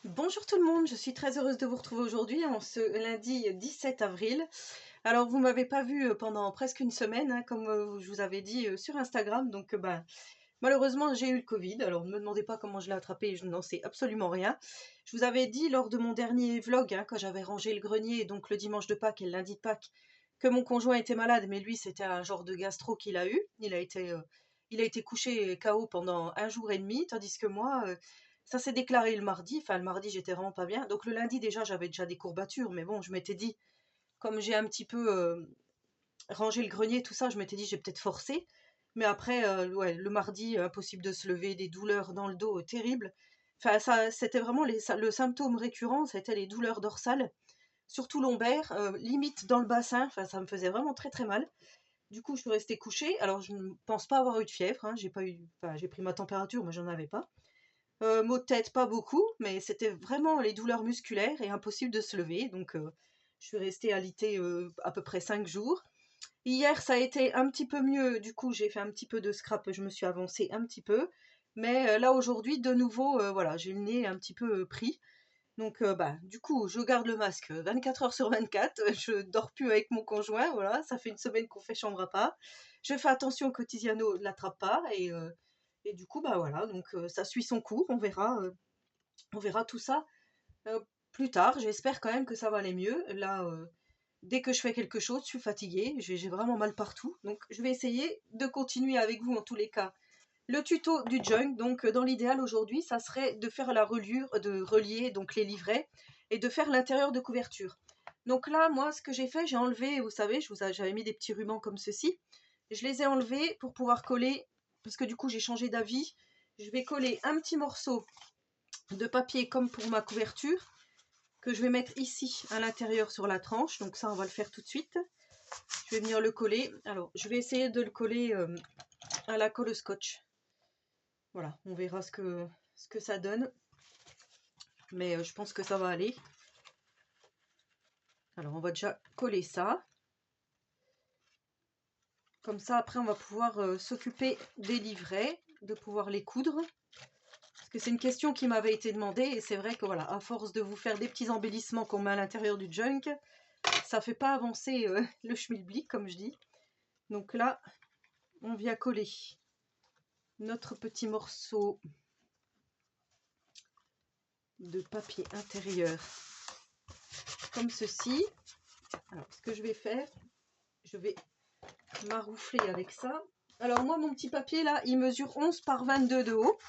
Bonjour tout le monde, je suis très heureuse de vous retrouver aujourd'hui en ce lundi 17 avril. Alors vous m'avez pas vu pendant presque une semaine, hein, comme je vous avais dit sur Instagram, donc malheureusement j'ai eu le Covid. Alors ne me demandez pas comment je l'ai attrapé, je n'en sais absolument rien. Je vous avais dit lors de mon dernier vlog, hein, quand j'avais rangé le grenier, donc le dimanche de Pâques et le lundi de Pâques, que mon conjoint était malade, mais lui c'était un genre de gastro qu'il a eu. Il a été couché KO pendant un jour et demi, tandis que moi, ça s'est déclaré le mardi. Enfin, le mardi, j'étais vraiment pas bien. Donc le lundi, déjà, j'avais déjà des courbatures. Mais bon, je m'étais dit, comme j'ai un petit peu rangé le grenier, tout ça, je m'étais dit, j'ai peut-être forcé. Mais après, ouais, le mardi, impossible de se lever, des douleurs dans le dos terribles. Enfin, ça, c'était vraiment le symptôme récurrent, c'était les douleurs dorsales, surtout lombaires, limite dans le bassin. Enfin, ça me faisait vraiment très très mal. Du coup, je suis restée couchée. Alors, je ne pense pas avoir eu de fièvre, hein. J'ai pas eu, enfin, j'ai pris ma température, mais j'en avais pas. Maux de tête, pas beaucoup, mais c'était vraiment les douleurs musculaires et impossible de se lever. Donc, je suis restée alitée à peu près 5 jours. Hier, ça a été un petit peu mieux. Du coup, j'ai fait un petit peu de scrap, je me suis avancée un petit peu. Mais là, aujourd'hui, de nouveau, voilà, j'ai le nez un petit peu pris. Donc, du coup, je garde le masque 24 heures sur 24. Je dors plus avec mon conjoint. Voilà, ça fait une semaine qu'on fait chambre à part. Je fais attention que Tiziano ne l'attrape pas. Et du coup, voilà, donc ça suit son cours. On verra tout ça plus tard. J'espère quand même que ça va aller mieux. Là, dès que je fais quelque chose, je suis fatiguée. J'ai vraiment mal partout. Donc, je vais essayer de continuer avec vous en tous les cas le tuto du junk. Donc dans l'idéal aujourd'hui, ça serait de faire la reliure, de relier donc les livrets et de faire l'intérieur de couverture. Donc là, moi, ce que j'ai fait, j'ai enlevé, vous savez, j'avais mis des petits rubans comme ceci. Je les ai enlevés pour pouvoir coller, parce que du coup, j'ai changé d'avis. Je vais coller un petit morceau de papier comme pour ma couverture, que je vais mettre ici à l'intérieur sur la tranche. Donc ça, on va le faire tout de suite. Je vais venir le coller. Alors, je vais essayer de le coller à la colle scotch. Voilà, on verra ce que ça donne. Mais je pense que ça va aller. Alors, on va déjà coller ça. Comme ça, après, on va pouvoir s'occuper des livrets, de pouvoir les coudre. Parce que c'est une question qui m'avait été demandée. Et c'est vrai que, voilà, à force de vous faire des petits embellissements qu'on met à l'intérieur du junk, ça ne fait pas avancer le schmilblick, comme je dis. Donc là, on vient coller notre petit morceau de papier intérieur comme ceci. Alors, ce que je vais faire, je vais maroufler avec ça. Alors moi, mon petit papier là, il mesure 11 par 22 de haut.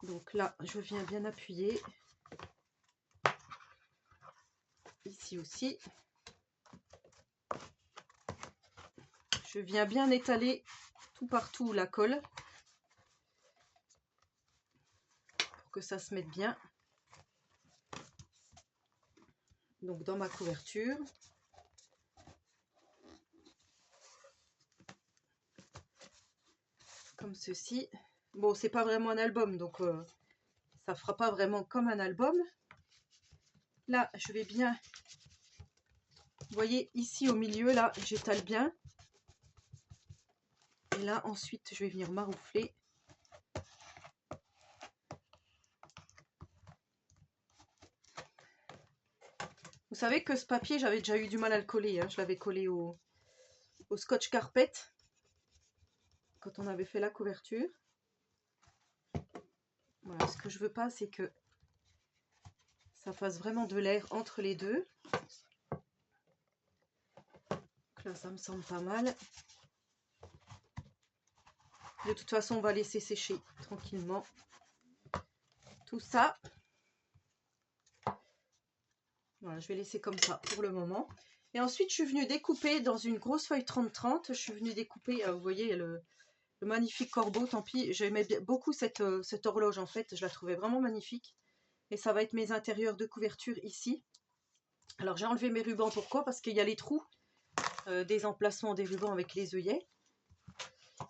Donc là, je viens bien appuyer. Ici aussi. Je viens bien étaler tout partout la colle. Pour que ça se mette bien. Donc dans ma couverture. Comme ceci. Bon, c'est pas vraiment un album, donc ça fera pas vraiment comme un album. Là, je vais bien... Vous voyez, ici au milieu, là, j'étale bien. Et là, ensuite, je vais venir maroufler. Vous savez que ce papier, j'avais déjà eu du mal à le coller. Hein. Je l'avais collé au scotch carpet quand on avait fait la couverture. Voilà, ce que je veux pas, c'est que ça fasse vraiment de l'air entre les deux. Donc là, ça me semble pas mal. De toute façon, on va laisser sécher tranquillement tout ça. Voilà, je vais laisser comme ça pour le moment. Et ensuite, je suis venue découper dans une grosse feuille 30-30. Je suis venue découper, vous voyez, le magnifique corbeau. Tant pis, j'aimais beaucoup cette horloge en fait. Je la trouvais vraiment magnifique. Et ça va être mes intérieurs de couverture ici. Alors, j'ai enlevé mes rubans. Pourquoi? Parce qu'il y a les trous des emplacements des rubans avec les œillets.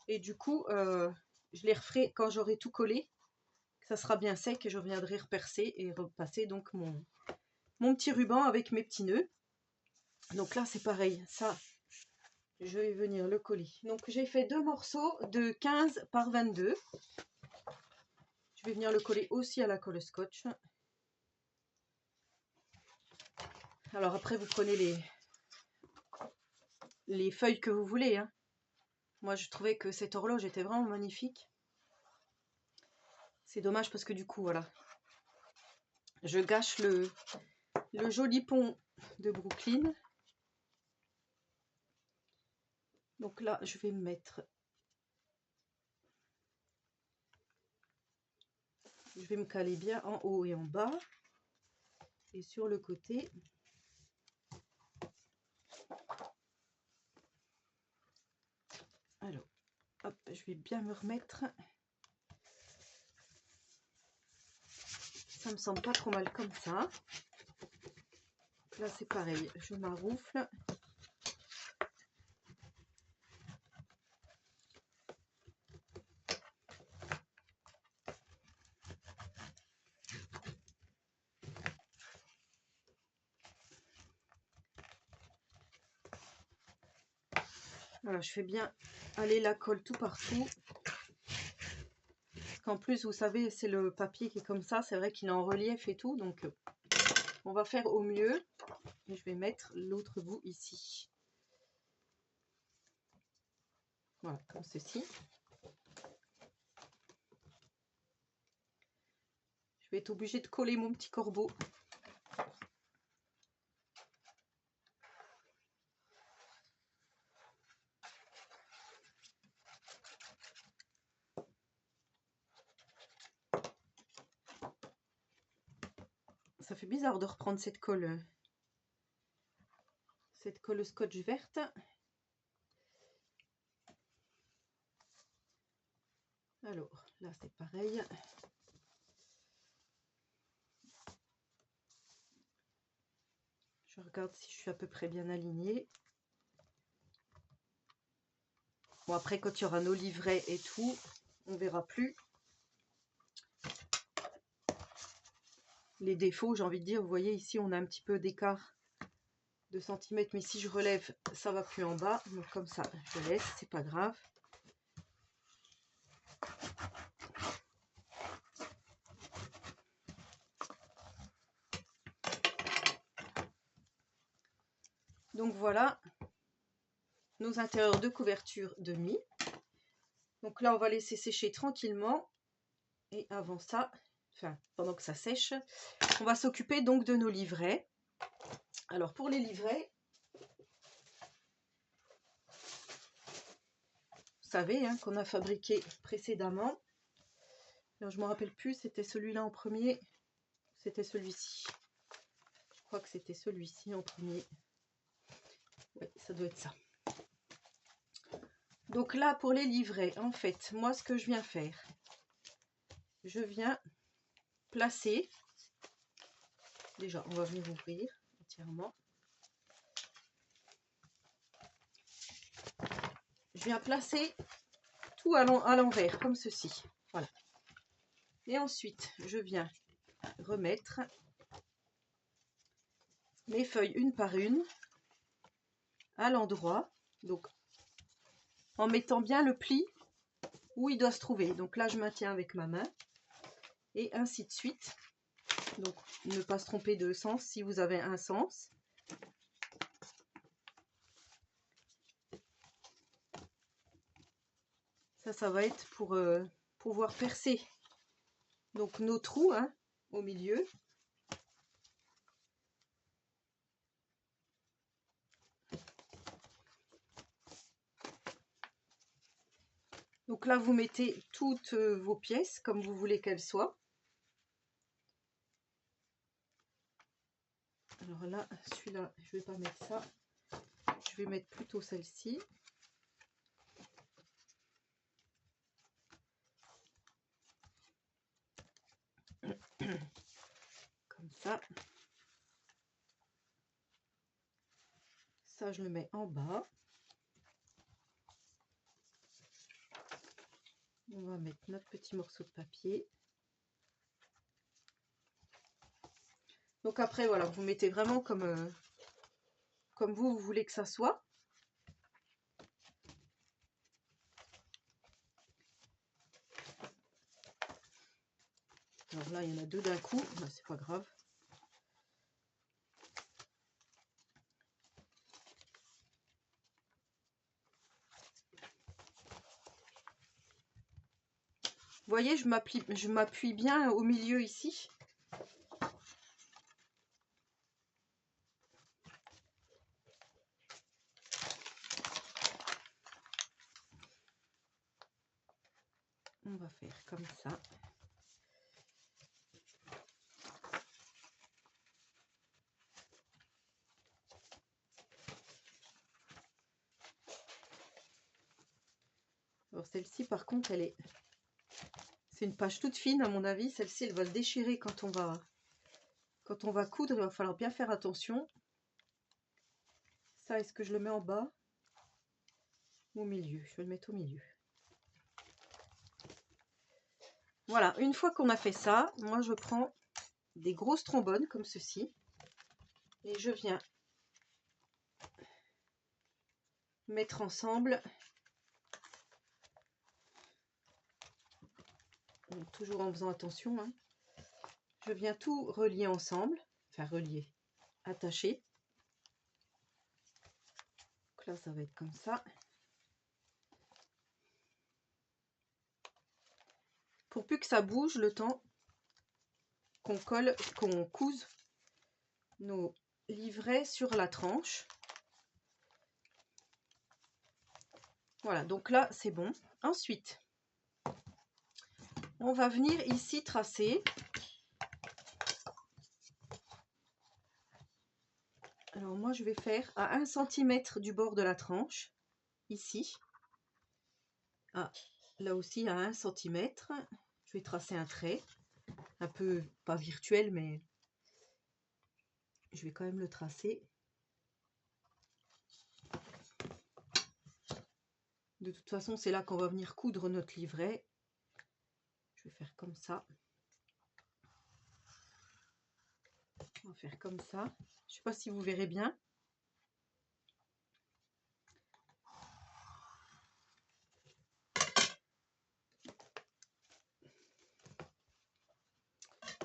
Et du coup, je les referai quand j'aurai tout collé. Ça sera bien sec et je reviendrai repercer et repasser donc mon petit ruban avec mes petits nœuds. Donc là, c'est pareil. Ça, je vais venir le coller. Donc j'ai fait 2 morceaux de 15 par 22. Je vais venir le coller aussi à la colle scotch. Alors après vous prenez les feuilles que vous voulez, hein. Moi je trouvais que cette horloge était vraiment magnifique. C'est dommage parce que du coup voilà, je gâche le joli pont de Brooklyn. Donc là je vais me mettre, je vais me caler bien en haut et en bas et sur le côté. Alors hop, je vais bien me remettre. Ça me semble pas trop mal comme ça. Là c'est pareil, je m'arroufle. Voilà, je fais bien aller la colle tout partout. Parce qu'en plus, vous savez, c'est le papier qui est comme ça. C'est vrai qu'il est en relief et tout. Donc, on va faire au mieux. Et je vais mettre l'autre bout ici. Voilà, comme ceci. Je vais être obligée de coller mon petit corbeau. Ça fait bizarre de reprendre cette colle scotch verte. Alors, là c'est pareil. Je regarde si je suis à peu près bien alignée. Bon, après, quand il y aura nos livrets et tout, on verra plus les défauts, j'ai envie de dire. Vous voyez, ici, on a un petit peu d'écart de centimètres, mais si je relève, ça va plus en bas. Donc, comme ça, je laisse, c'est pas grave. Donc, voilà nos intérieurs de couverture de mie. Donc là, on va laisser sécher tranquillement. Et avant ça, enfin, pendant que ça sèche, on va s'occuper donc de nos livrets. Alors, pour les livrets, vous savez, hein, qu'on a fabriqué précédemment. Alors, je ne me rappelle plus, c'était celui-là en premier, c'était celui-ci. Je crois que c'était celui-ci en premier. Oui, ça doit être ça. Donc là, pour les livrets, en fait, moi, ce que je viens faire, je viens placer. Déjà, on va venir ouvrir entièrement. Je viens placer tout à l'envers, comme ceci. Voilà. Et ensuite, je viens remettre mes feuilles une par une à l'endroit. Donc, en mettant bien le pli où il doit se trouver. Donc là, je maintiens avec ma main. Et ainsi de suite. Donc, ne pas se tromper de sens si vous avez un sens. Ça va être pour pouvoir percer donc nos trous, hein, au milieu. Donc là, vous mettez toutes vos pièces comme vous voulez qu'elles soient. Alors là, celui-là, je ne vais pas mettre ça. Je vais mettre plutôt celle-ci. Comme ça. Ça, je le mets en bas. On va mettre notre petit morceau de papier. Donc après, voilà, vous mettez vraiment comme vous voulez que ça soit. Alors là, il y en a deux d'un coup, ben, c'est pas grave. Vous voyez, je m'appuie bien au milieu ici. On va faire comme ça. Alors celle-ci, par contre, c'est une page toute fine à mon avis. Celle-ci, elle va se déchirer quand on va coudre. Il va falloir bien faire attention. Ça, est-ce que je le mets en bas ou au milieu? Je vais le mettre au milieu. Voilà, une fois qu'on a fait ça, moi je prends des grosses trombones comme ceci et je viens mettre ensemble, toujours en faisant attention, hein. Je viens tout relier ensemble, enfin relier, attacher. Donc là ça va être comme ça. Pour plus que ça bouge le temps qu'on couse nos livrets sur la tranche. Voilà, donc là c'est bon. Ensuite, on va venir ici tracer. Alors moi je vais faire à 1 cm du bord de la tranche, ici. Ah, là aussi à 1 cm. Je vais tracer un trait, un peu pas virtuel, mais je vais quand même le tracer. De toute façon, c'est là qu'on va venir coudre notre livret. Je vais faire comme ça. On va faire comme ça. Je ne sais pas si vous verrez bien.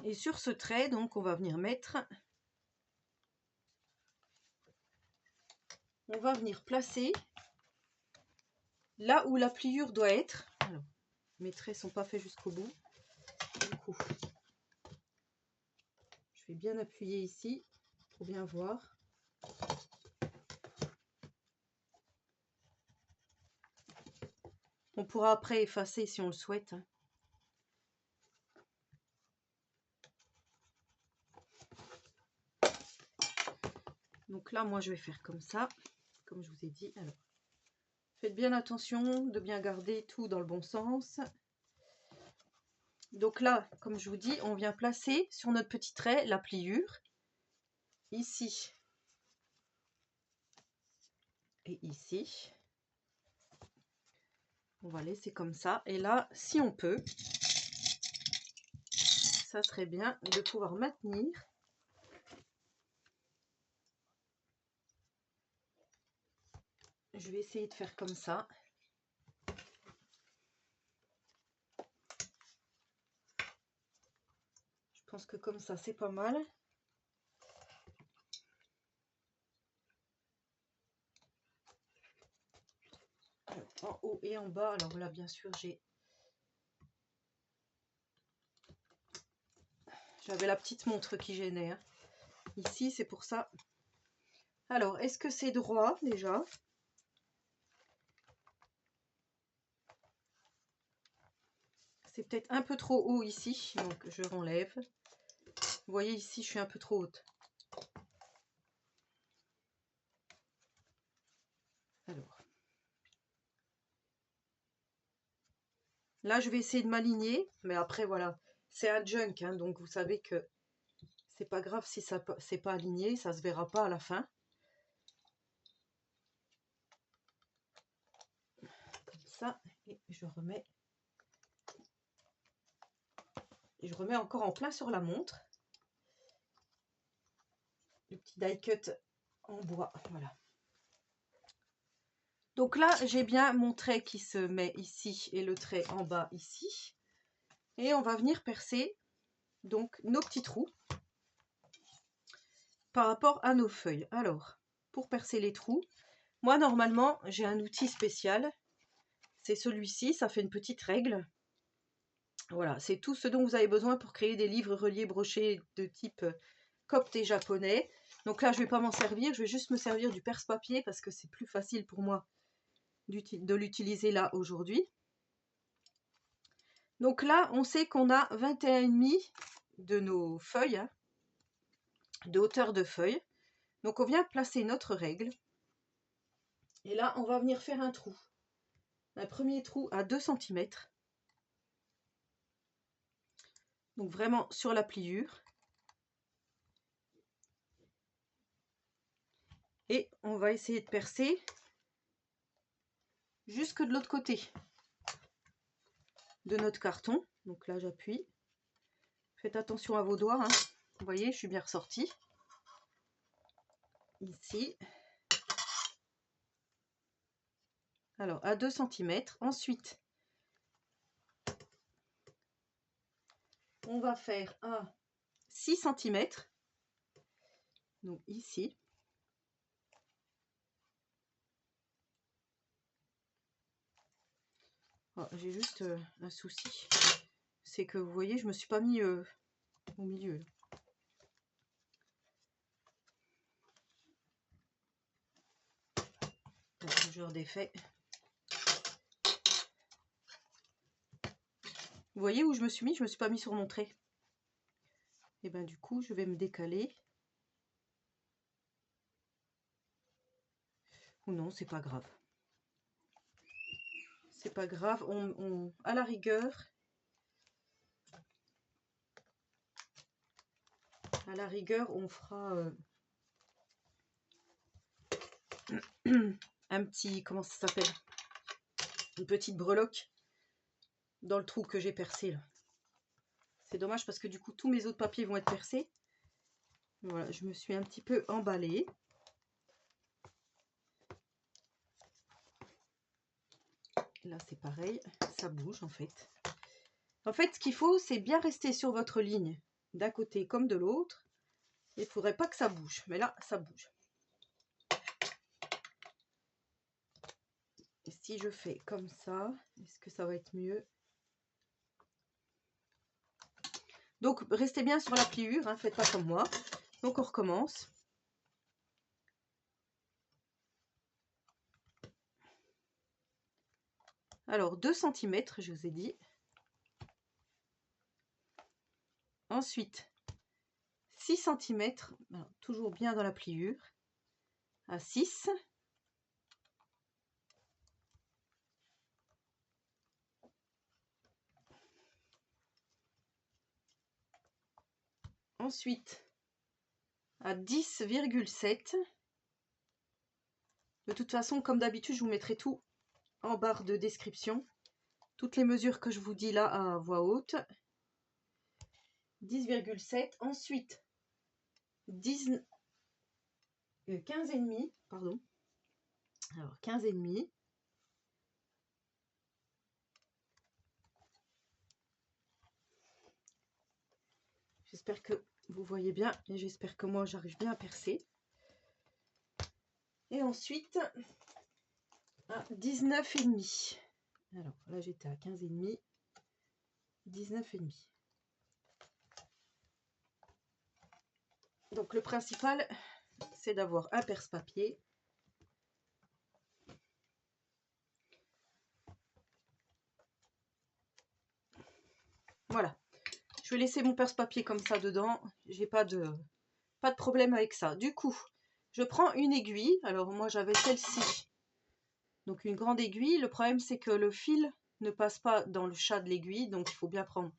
Et sur ce trait, donc, on va venir mettre... On va venir placer là où la pliure doit être. Alors, mes traits ne sont pas faits jusqu'au bout. Du coup, je vais bien appuyer ici pour bien voir. On pourra après effacer si on le souhaite. Donc là, moi, je vais faire comme ça, comme je vous ai dit. Alors, faites bien attention de bien garder tout dans le bon sens. Donc là, comme je vous dis, on vient placer sur notre petit trait la pliure. Ici. Et ici. On va laisser comme ça. Et là, si on peut, ça serait bien de pouvoir maintenir. Je vais essayer de faire comme ça. Je pense que comme ça, c'est pas mal. Alors, en haut et en bas. Alors là, bien sûr, j'avais la petite montre qui gênait. Hein. Ici, c'est pour ça. Alors, est-ce que c'est droit déjà? C'est peut-être un peu trop haut ici, donc je renlève. Vous voyez ici, je suis un peu trop haute. Alors, là, je vais essayer de m'aligner, mais après, voilà, c'est un junk, hein, donc vous savez que c'est pas grave si ça c'est pas aligné, ça se verra pas à la fin. Comme ça, et je remets encore en plein sur la montre. Le petit die cut en bois, voilà. Donc là, j'ai bien mon trait qui se met ici et le trait en bas ici. Et on va venir percer donc nos petits trous par rapport à nos feuilles. Alors, pour percer les trous, moi normalement j'ai un outil spécial, c'est celui-ci, ça fait une petite règle. Voilà, c'est tout ce dont vous avez besoin pour créer des livres reliés brochés de type copte et japonais. Donc là je ne vais pas m'en servir, je vais juste me servir du perce-papier parce que c'est plus facile pour moi de l'utiliser là aujourd'hui. Donc là on sait qu'on a 21,5 de nos feuilles, hein, de hauteur de feuilles. Donc on vient placer notre règle. Et là on va venir faire un trou. Un premier trou à 2 cm. Donc vraiment sur la pliure. Et on va essayer de percer jusque de l'autre côté de notre carton. Donc là j'appuie. Faites attention à vos doigts, hein. Vous voyez, je suis bien ressortie. Ici. Alors à 2 cm. Ensuite, on va faire à 6 cm. Donc ici. Oh, j'ai juste un souci. C'est que vous voyez, je me suis pas mis au milieu. Donc, je redéfais. Vous voyez où je me suis mis? Je me suis pas mis sur mon trait. Et ben du coup, je vais me décaler. Ou non, c'est pas grave. C'est pas grave. À la rigueur, on fera un petit, comment ça s'appelle? Une petite breloque dans le trou que j'ai percé là. C'est dommage parce que du coup tous mes autres papiers vont être percés. Voilà, je me suis un petit peu emballée. Là c'est pareil, ça bouge en fait. En fait, ce qu'il faut, c'est bien rester sur votre ligne d'un côté comme de l'autre. Il ne faudrait pas que ça bouge, mais là ça bouge. Et si je fais comme ça, est-ce que ça va être mieux? Donc restez bien sur la pliure, hein, faites pas comme moi. Donc on recommence. Alors 2 cm, je vous ai dit. Ensuite 6 cm, toujours bien dans la pliure, à 6. Ensuite à 10,7. De toute façon, comme d'habitude, je vous mettrai tout en barre de description. Toutes les mesures que je vous dis là à voix haute. 10,7. Ensuite 15,5, pardon. Alors 15,5. J'espère que vous voyez bien et j'espère que moi j'arrive bien à percer. Et ensuite à 19,5. Alors là j'étais à 15,5. 19,5. Donc le principal, c'est d'avoir un perce-papier. Voilà. Je vais laisser mon perce-papier comme ça dedans. J'ai pas de problème avec ça. Du coup, je prends une aiguille. Alors moi j'avais celle-ci. Donc une grande aiguille. Le problème c'est que le fil ne passe pas dans le chat de l'aiguille. Donc il faut bien prendre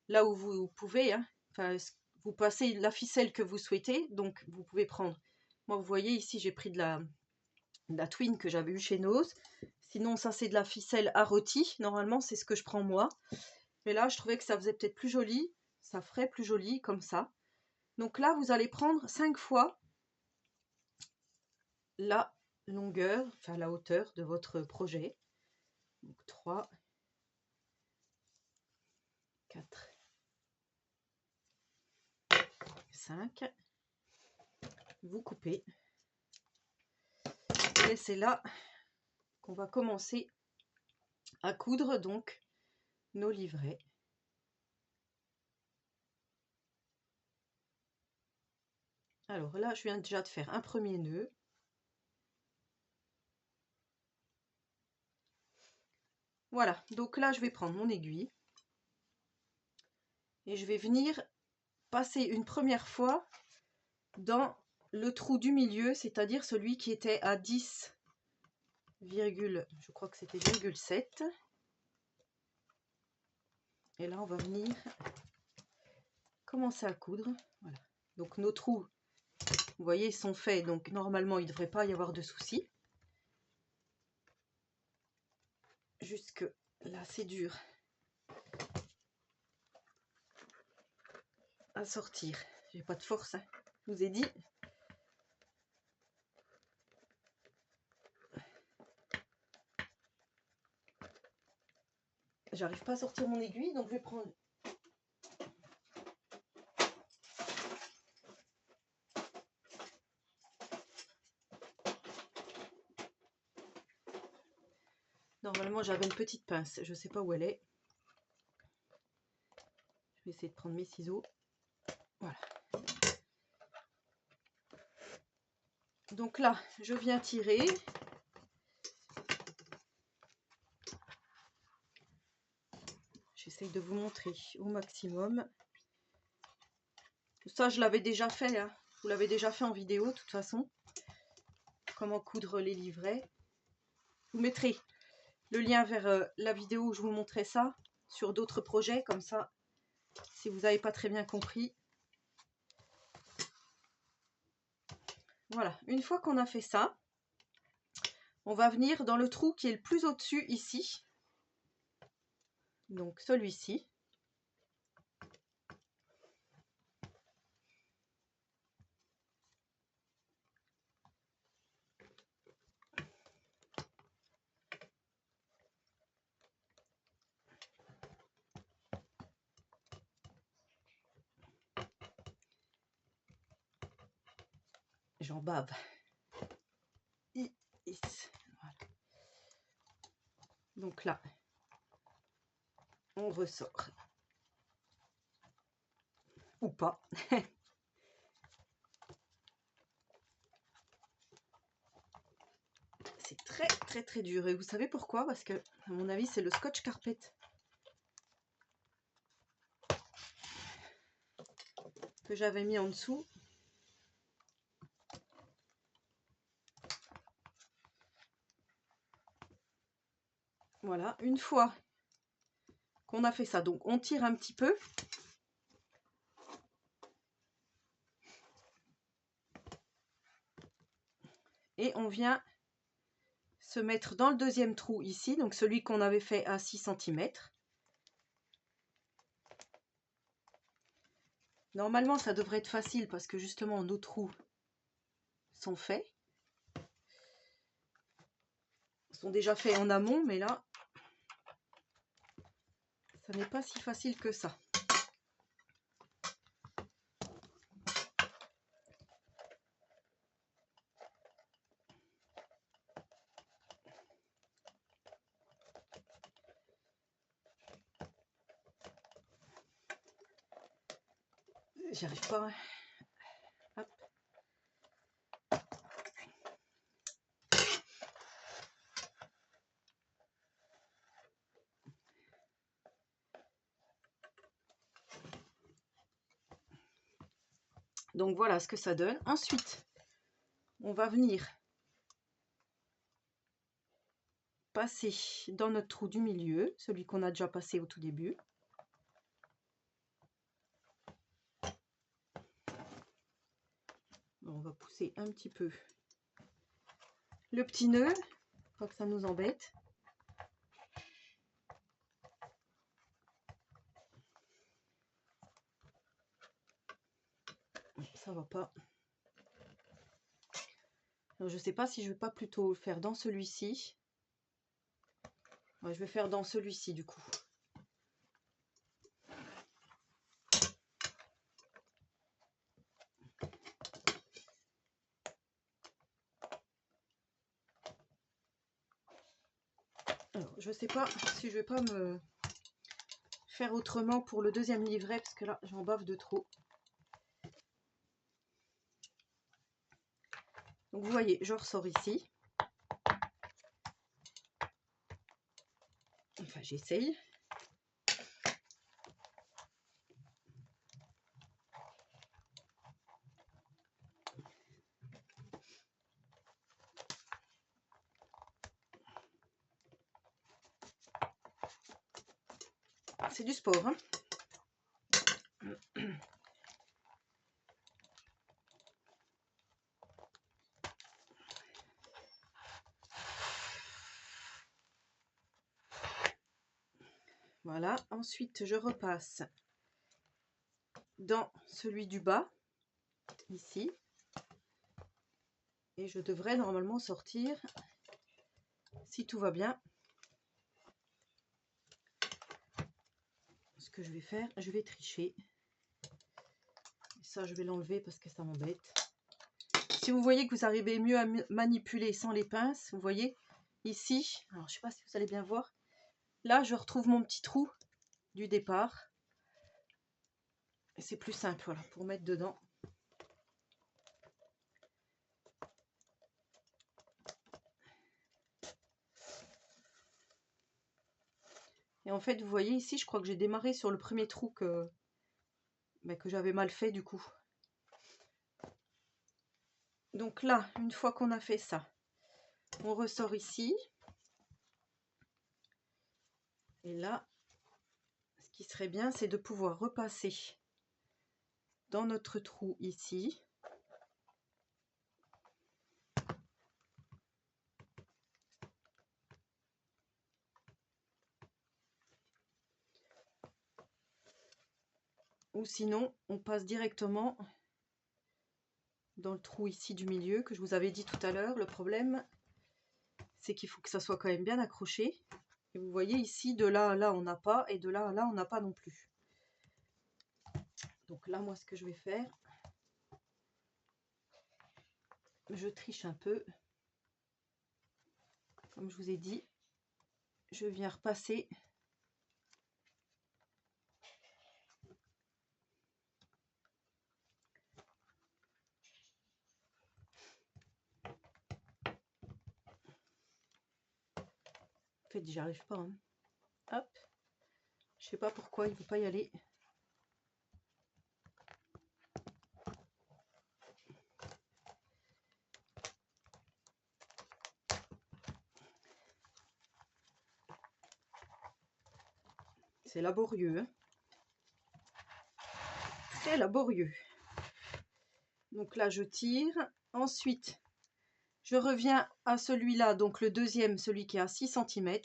là où vous pouvez. Hein. Enfin, vous passez la ficelle que vous souhaitez. Donc vous pouvez prendre. Moi vous voyez ici j'ai pris de la twine que j'avais eu chez Nose. Sinon ça c'est de la ficelle à rôti. Normalement c'est ce que je prends moi. Mais là je trouvais que ça faisait peut-être plus joli. Ça ferait plus joli comme ça. Donc là vous allez prendre 5 fois la longueur, enfin la hauteur de votre projet. Donc 3, 4, 5. Vous coupez. Et c'est là qu'on va commencer à coudre donc nos livrets. Alors là, je viens déjà de faire un premier nœud. Voilà, donc là, je vais prendre mon aiguille et je vais venir passer une première fois dans le trou du milieu, c'est-à-dire celui qui était à 10, je crois que c'était 0,7. Et là, on va venir commencer à coudre. Voilà. Donc nos trous, vous voyez, ils sont faits, donc normalement, il ne devrait pas y avoir de soucis. Jusque là, c'est dur à sortir. J'ai pas de force, hein. Je vous ai dit. J'arrive pas à sortir mon aiguille, donc je vais prendre... Normalement, j'avais une petite pince. Je sais pas où elle est. Je vais essayer de prendre mes ciseaux. Voilà. Donc là, je viens tirer. J'essaye de vous montrer au maximum. Ça, je l'avais déjà fait, hein. Je vous l'avais déjà fait en vidéo, de toute façon. Comment coudre les livrets. Je vous mettrai le lien vers la vidéo où je vous montrais ça sur d'autres projets, comme ça, si vous n'avez pas très bien compris. Voilà, une fois qu'on a fait ça, on va venir dans le trou qui est le plus au-dessus ici. Donc celui-ci. J'en bave. Voilà. Donc là, on ressort. Ou pas. C'est très très dur. Et vous savez pourquoi? Parce que, à mon avis, c'est le scotch carpet que j'avais mis en dessous. Voilà, une fois qu'on a fait ça, donc on tire un petit peu. Et on vient se mettre dans le deuxième trou ici, donc celui qu'on avait fait à 6 cm. Normalement, ça devrait être facile parce que justement, nos trous sont faits. Ils sont déjà faits en amont, mais là, ça n'est pas si facile que ça. J'y arrive pas. Hop. Donc voilà ce que ça donne. Ensuite, on va venir passer dans notre trou du milieu, celui qu'on a déjà passé au tout début. On va pousser un petit peu le petit nœud, pas que ça nous embête. Ça va pas. Alors, je sais pas si je vais pas plutôt le faire dans celui-ci. Ouais, je vais faire dans celui-ci du coup. Alors, je sais pas si je vais pas me faire autrement pour le deuxième livret, parce que là, j'en bave de trop. Donc, vous voyez, je ressors ici. Enfin, j'essaye. C'est du sport, hein. Voilà, ensuite je repasse dans celui du bas, ici, et je devrais normalement sortir, si tout va bien. Ce que je vais faire, je vais tricher. Et ça, je vais l'enlever parce que ça m'embête. Si vous voyez que vous arrivez mieux à manipuler sans les pinces, vous voyez, ici, alors je ne sais pas si vous allez bien voir, là je retrouve mon petit trou du départ. Et c'est plus simple, voilà, pour mettre dedans. Et en fait, vous voyez ici, je crois que j'ai démarré sur le premier trou que j'avais mal fait du coup. Donc là, une fois qu'on a fait ça, on ressort ici. Et là, ce qui serait bien, c'est de pouvoir repasser dans notre trou ici. Ou sinon, on passe directement dans le trou ici du milieu que je vous avais dit tout à l'heure. Le problème, c'est qu'il faut que ça soit quand même bien accroché. Et vous voyez ici, de là à là, on n'a pas, et de là à là, on n'a pas non plus. Donc là, moi, ce que je vais faire, je triche un peu. Comme je vous ai dit, je viens repasser en fait, j'y arrive pas. Hein. Hop. Je sais pas pourquoi il ne veut pas y aller. C'est laborieux. Hein. Très laborieux. Donc là, je tire. Ensuite, je reviens à celui-là, donc le deuxième, celui qui est à 6 cm.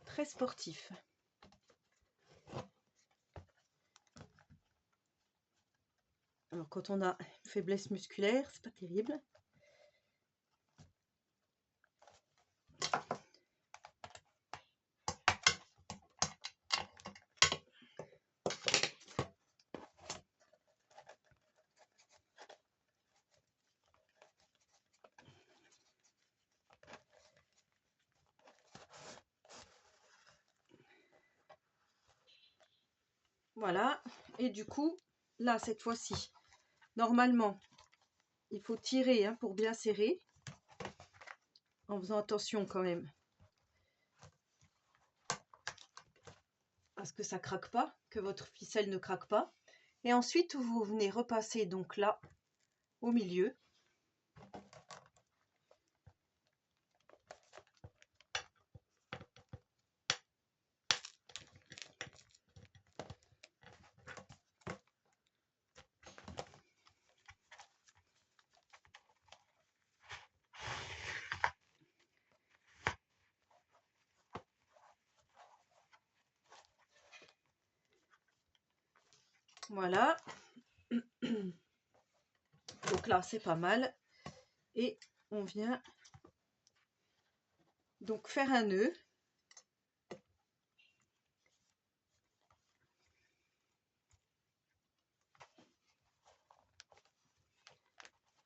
Très sportif. Alors quand on a une faiblesse musculaire, c'est pas terrible. Voilà, et du coup, là, cette fois-ci, normalement, il faut tirer hein, pour bien serrer, en faisant attention quand même à ce que ça craque pas, que votre ficelle ne craque pas. Et ensuite, vous venez repasser donc là, au milieu. Voilà. Donc là, c'est pas mal. Et on vient donc faire un nœud.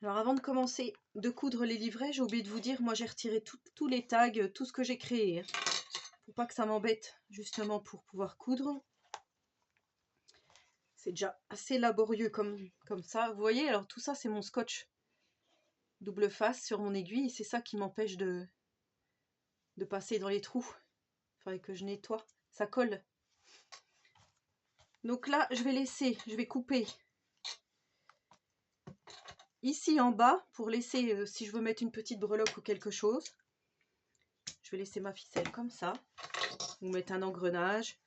Alors avant de commencer de coudre les livrets, j'ai oublié de vous dire, moi j'ai retiré tous les tags, tout ce que j'ai créé. Faut pas que ça m'embête justement pour pouvoir coudre. C'est déjà assez laborieux comme ça. Vous voyez, alors tout ça c'est mon scotch double face sur mon aiguille. C'est ça qui m'empêche de passer dans les trous. Il faudrait que je nettoie. Ça colle. Donc là, je vais couper ici en bas pour laisser, si je veux mettre une petite breloque ou quelque chose. Je vais laisser ma ficelle comme ça. Ou mettre un engrenage.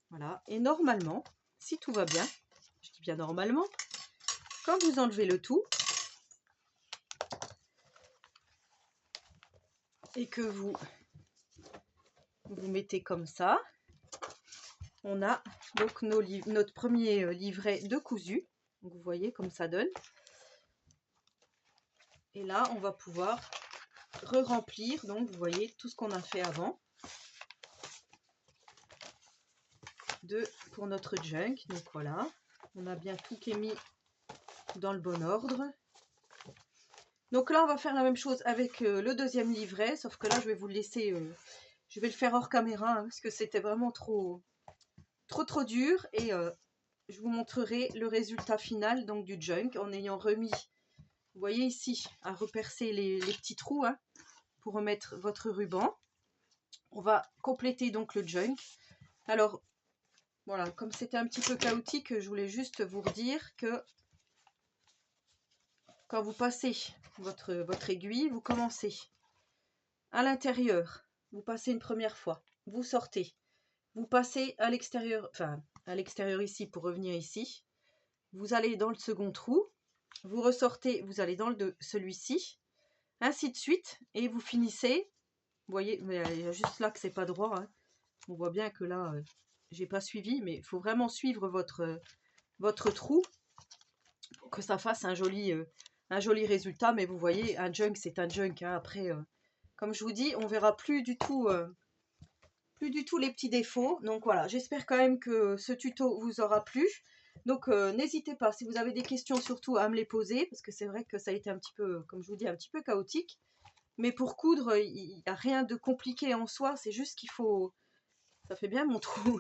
Voilà. Et normalement, si tout va bien, je dis bien normalement, quand vous enlevez le tout et que vous mettez comme ça, on a donc notre premier livret de cousu. Donc vous voyez comme ça donne. Et là, on va pouvoir re-remplir, donc vous voyez tout ce qu'on a fait avant pour notre junk. Donc voilà, on a bien tout qui est mis dans le bon ordre. Donc là, on va faire la même chose avec le deuxième livret, sauf que là, je vais vous le laisser, je vais le faire hors caméra, hein, parce que c'était vraiment trop dur. Et je vous montrerai le résultat final donc du junk en ayant remis, vous voyez ici, à repercer les petits trous, hein, pour remettre votre ruban. On va compléter donc le junk. Alors, voilà, comme c'était un petit peu chaotique, je voulais juste vous redire que quand vous passez votre aiguille, vous commencez à l'intérieur, vous passez une première fois, vous sortez, vous passez à l'extérieur, enfin à l'extérieur ici pour revenir ici, vous allez dans le second trou, vous ressortez, vous allez dans celui-ci, ainsi de suite, et vous finissez. Vous voyez, mais il y a juste là que c'est pas droit, hein. On voit bien que là, j'ai pas suivi, mais il faut vraiment suivre votre trou pour que ça fasse un joli résultat. Mais vous voyez, un junk, c'est un junk, hein. Après, comme je vous dis, on verra plus du tout les petits défauts. Donc voilà, j'espère quand même que ce tuto vous aura plu. Donc n'hésitez pas, si vous avez des questions, surtout à me les poser, parce que c'est vrai que ça a été un petit peu, comme je vous dis, un petit peu chaotique. Mais pour coudre, il n'y a rien de compliqué en soi, c'est juste qu'il faut, ça fait bien mon trou,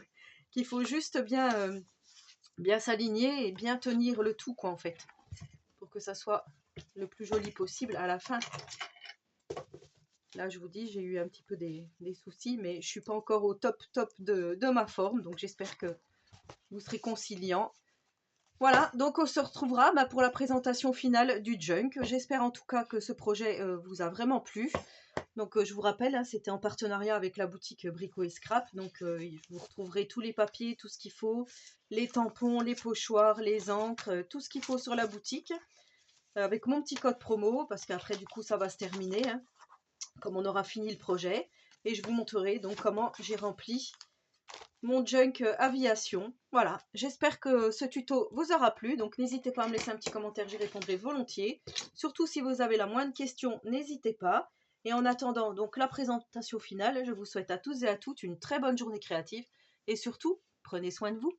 qu'il faut juste bien s'aligner et bien tenir le tout, quoi, en fait, pour que ça soit le plus joli possible à la fin. Là, je vous dis, j'ai eu un petit peu des soucis, mais je ne suis pas encore au top de ma forme, donc j'espère que vous serez conciliant. Voilà, donc on se retrouvera pour la présentation finale du junk. J'espère en tout cas que ce projet vous a vraiment plu. Donc je vous rappelle, hein, c'était en partenariat avec la boutique Brico et Scrap. Donc vous retrouverez tous les papiers, tout ce qu'il faut, les tampons, les pochoirs, les encres, tout ce qu'il faut sur la boutique. Avec mon petit code promo, parce qu'après du coup ça va se terminer, hein, comme on aura fini le projet. Et je vous montrerai donc comment j'ai rempli mon junk aviation. Voilà, j'espère que ce tuto vous aura plu. Donc n'hésitez pas à me laisser un petit commentaire, j'y répondrai volontiers. Surtout si vous avez la moindre question, n'hésitez pas. Et en attendant donc la présentation finale, je vous souhaite à tous et à toutes une très bonne journée créative. Et surtout, prenez soin de vous.